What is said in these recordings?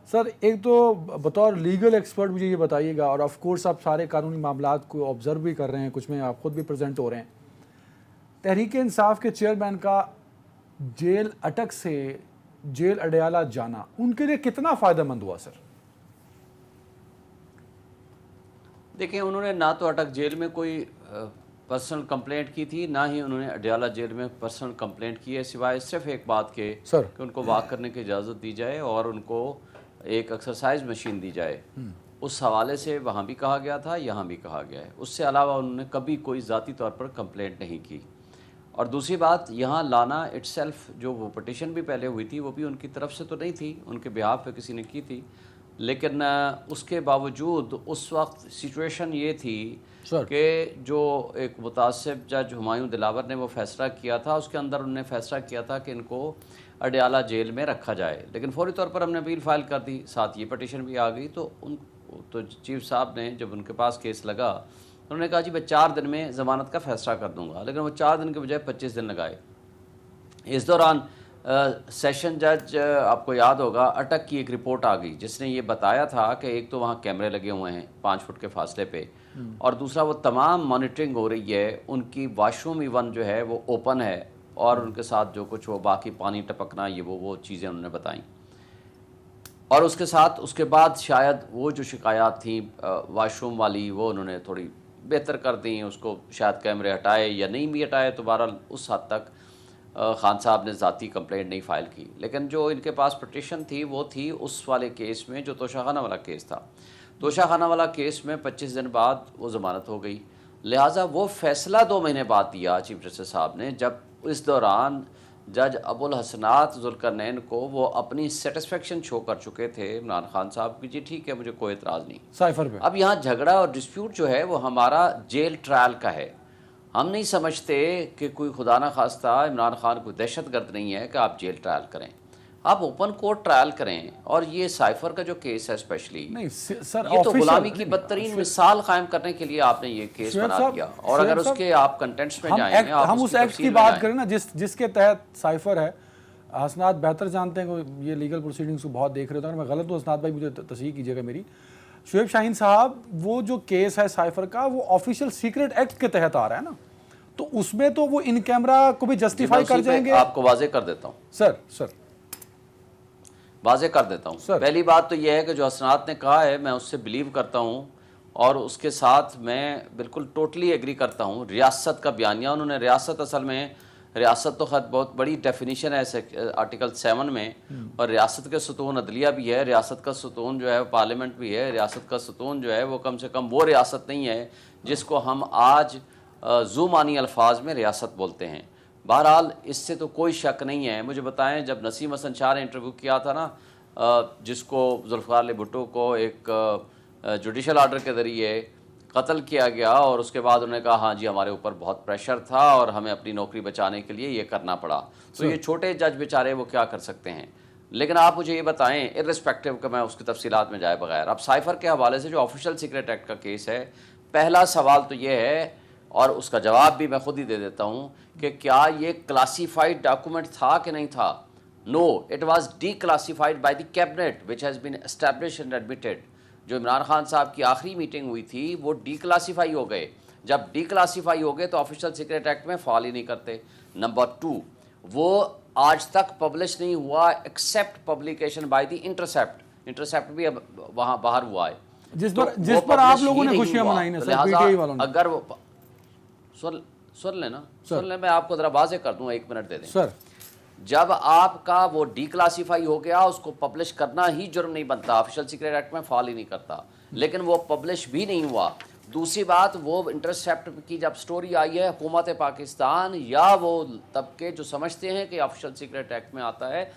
Sir एक तो बतौर लीगल एक्सपर्ट मुझे ये बताइएगा, और ऑफ कोर्स आप सारे कानूनी मामलात को ऑब्जर्व भी कर रहे हैं, कुछ में आप खुद भी प्रेजेंट हो रहे हैं, तहरीक इंसाफ के चेयरमैन का जेल अटक से जेल अडयाला जाना उनके लिए कितना फ़ायदेमंद हुआ सर? देखिए, उन्होंने ना तो अटक जेल में कोई पर्सनल कंप्लेंट की थी, ना ही उन्होंने अडयाला जेल में पर्सनल कंप्लेंट की है, सिवाय सिर्फ एक बात के सर कि उनको वॉक करने की इजाज़त दी जाए और उनको एक एक्सरसाइज मशीन दी जाए। उस हवाले से वहाँ भी कहा गया था, यहाँ भी कहा गया है। उससे अलावा उन्होंने कभी कोई ज़ाती तौर पर कंप्लेंट नहीं की। और दूसरी बात, यहाँ लाना इट्सेल्फ, जो वो पटिशन भी पहले हुई थी वो भी उनकी तरफ से तो नहीं थी, उनके बिहाफ पे किसी ने की थी, लेकिन उसके बावजूद उस वक्त सिचुएशन ये थी कि जो एक मुतासिब जज हुमायूं दिलावर ने वो फ़ैसला किया था, उसके अंदर उन्होंने फ़ैसला किया था कि इनको अडयाला जेल में रखा जाए। लेकिन फौरी तौर पर हमने अपील फ़ाइल कर दी, साथ ये पटिशन भी आ गई। तो चीफ साहब ने जब उनके पास केस लगा, उन्होंने कहा जी मैं 4 दिन में ज़मानत का फ़ैसला कर दूंगा, लेकिन वो 4 दिन के बजाय 25 दिन लगाए। इस दौरान सेशन जज, आपको याद होगा, अटक की एक रिपोर्ट आ गई जिसने ये बताया था कि एक तो वहाँ कैमरे लगे हुए हैं 5 फुट के फासले पे, और दूसरा वो तमाम मॉनिटरिंग हो रही है, उनकी वाशरूम इवन जो है वो ओपन है, और उनके साथ जो कुछ वो बाकी पानी टपकना ये वो चीज़ें उन्होंने बताई। और उसके साथ उसके बाद शायद वो जो शिकायत थी वाशरूम वाली, वो उन्होंने थोड़ी बेहतर कर दी, उसको शायद कैमरे हटाए या नहीं भी हटाए, तो बहरहाल उस हद तक खान साहब ने ज़ाती कंप्लेंट नहीं फ़ाइल की। लेकिन जो इनके पास पटिशन थी वो थी उस वाले केस में जो तोशाखाना वाला केस था। तोशाखाना वाला केस में 25 दिन बाद वो ज़मानत हो गई, लिहाजा वो फ़ैसला 2 महीने बाद दिया चीफ जस्टिस साहब ने, जब इस दौरान जज अबुल हसनात जुल्करनैन को वो अपनी सेटिस्फेक्शन शो कर चुके थे इमरान खान साहब की, जी ठीक है मुझे कोई एतराज़ नहीं। साइफर पे अब यहाँ झगड़ा और डिस्प्यूट जो है वो हमारा जेल ट्रायल का है। हम नहीं समझते कि कोई खुदा ना खास्ता इमरान खान कोई दहशतगर्द नहीं है कि आप जेल ट्रायल करें, आप ओपन कोर्ट ट्रायल करें। और ये साइफर का जो केस है स्पेशली, नहीं सर, ये तो गुलामी की बदतरीन मिसाल कायम करने के लिए आपने ये केस बना दिया। और अगर उसके आप कंटेंट्स में जाएंगे, हम उस एक्ट की बात करें ना जिसके तहत साइफर है, हसनात बेहतर जानते हैं कि ये लीगल प्रोसीडिंग्स को बहुत देख रहे हो, अगर मैं गलत हूँ हसनात भाई मुझे तस्दीक कीजिएगा मेरी। शुएब शाहीन साहब, वो जो केस है साइफर का वो ऑफिशियल सीक्रेट एक्ट के तहत आ रहा है ना, तो उसमें तो वो इन कैमरा को भी जस्टिफाई कर जाएंगे। आपको वाजे कर देता हूँ सर वाजे कर देता हूँ। पहली बात तो यह है कि जो हसनात ने कहा है मैं उससे बिलीव करता हूँ, और उसके साथ मैं बिल्कुल टोटली एग्री करता हूँ। रियासत का बयानिया, उन्होंने रियासत, असल में रियासत तो खैर बहुत बड़ी डेफिनेशन है आर्टिकल 7 में, और रियासत के सतून अदलिया भी है, रियासत का सतून जो है पार्लियामेंट भी है, रियासत का सतून जो है वो कम से कम वो रियासत नहीं है जिसको हम आज ज़ुमानी अल्फाज में रियासत बोलते हैं। बहरहाल इससे तो कोई शक नहीं है। मुझे बताएं, जब नसीम हसन शाह ने इंटरव्यू किया था ना, जिसको जुल्फ़िकार अली भुट्टो को एक जुडिशल आर्डर के ज़रिए कत्ल किया गया, और उसके बाद उन्होंने कहा हाँ जी हमारे ऊपर बहुत प्रेशर था और हमें अपनी नौकरी बचाने के लिए ये करना पड़ा। तो ये छोटे जज बेचारे वो क्या कर सकते हैं। लेकिन आप मुझे ये बताएं, इर्रिस्पेक्टिव का मैं उसकी तफसीलात में जाए बगैर, अब साइफर के हवाले से जो ऑफिशियल सीक्रेट एक्ट का केस है, पहला सवाल तो ये है, और उसका जवाब भी मैं खुद ही दे देता हूँ, कि क्या ये क्लासीफाइड डॉक्यूमेंट था कि नहीं था। No, it was declassified by the cabinet which has been established and admitted. जो इमरान खान साहब की आखिरी मीटिंग हुई थी वो डीक्लासीफाई हो गए। जब डीक्लासीफाई हो गए तो ऑफिशियल सीक्रेट एक्ट में फॉल ही नहीं करते। नंबर 2, वो आज तक पब्लिश नहीं हुआ except publication by the intercept. Intercept भी अब वहाँ बाहर हुआ है, जिस पर आप लोगों ने खुशियां मनाई ना सर, पीटीआई वालों ने। अगर वो सुन लेना, सुन ले, मैं आपको जरा वाजे कर दूं, 1 मिनट दे दें सर। जब आपका वो डीक्लासीफाई हो गया, उसको पब्लिश करना ही जुर्म नहीं बनता, ऑफिशियल सीक्रेट एक्ट में फॉल ही नहीं करता, लेकिन वो पब्लिश भी नहीं हुआ। दूसरी बात, वो इंटरसेप्ट की जब स्टोरी आई है, हुकूमत पाकिस्तान या वो तबके जो समझते हैं कि ऑफिशियल सीक्रेट एक्ट में आता है,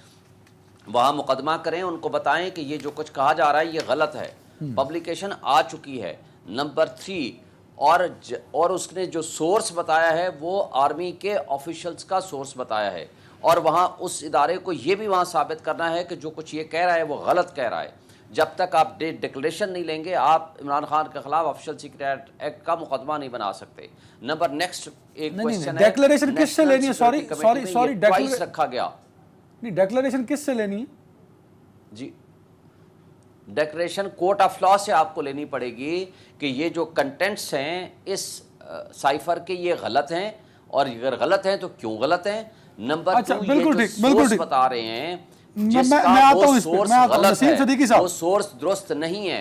वहाँ मुकदमा करें, उनको बताएं कि ये जो कुछ कहा जा रहा है ये गलत है। पब्लिकेशन आ चुकी है। नंबर 3, और उसने जो सोर्स बताया है वो आर्मी के ऑफिशियल्स का सोर्स बताया है, और वहाँ उस इदारे को ये भी वहाँ साबित करना है कि जो कुछ ये कह रहा है वो गलत कह रहा है। जब तक आप डिक्लेरेशन नहीं लेंगे, आप इमरान खान के खिलाफ ऑफिशियल सीक्रेट एक्ट का मुकदमा नहीं बना सकते। नंबर नेक्स्ट एक क्वेश्चन है, डिक्लेरेशन किससे लेनी है? सॉरी डिक्लेरेशन रखा गया। नहीं, डिक्लेरेशन किससे लेनी है जी? डेक्लेरेशन कोर्ट ऑफ लॉ से आपको लेनी पड़ेगी कि ये जो कंटेंट्स हैं इस साइफर के ये गलत हैं, और अगर गलत हैं तो क्यों गलत हैं। नंबर अच्छा, 2, बिल्कुल ये ठीक, जो बिल्कुल सोर्स ठीक। बता रहे हैं मैं जिसका आता हूं वो इस पे, सोर्स मैं आता हूं। गलत नसीम है, सदीकी साहब। वो सोर्स दुरुस्त नहीं है।